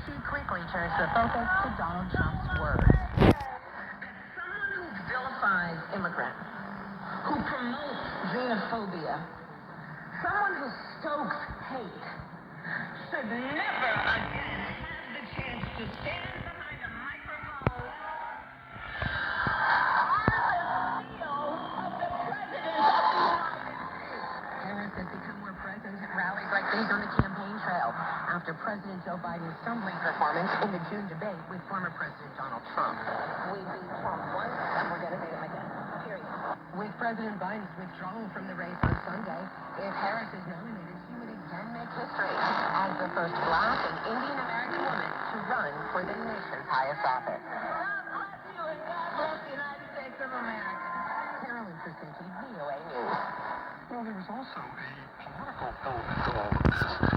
She quickly turns the focus to Donald Trump's words. Someone who vilifies immigrants, who promotes xenophobia, someone who stokes hate, should never again have the chance to stand behind a microphone on the seal of the President of the United States. Harris has become more present at rallies like these on the campaign trail after President Joe Biden's stumbling performance in the June debate with former President Donald Trump. We beat Trump once, and we're going to beat him again. Period. With President Biden's withdrawal from the race on Sunday, if Harris is nominated, she would again make history as the first Black and Indian American woman to run for the nation's highest office. God bless you and God bless the United States of America. Carolyn Krasinski, VOA News. Well, there was also a political element to all of this.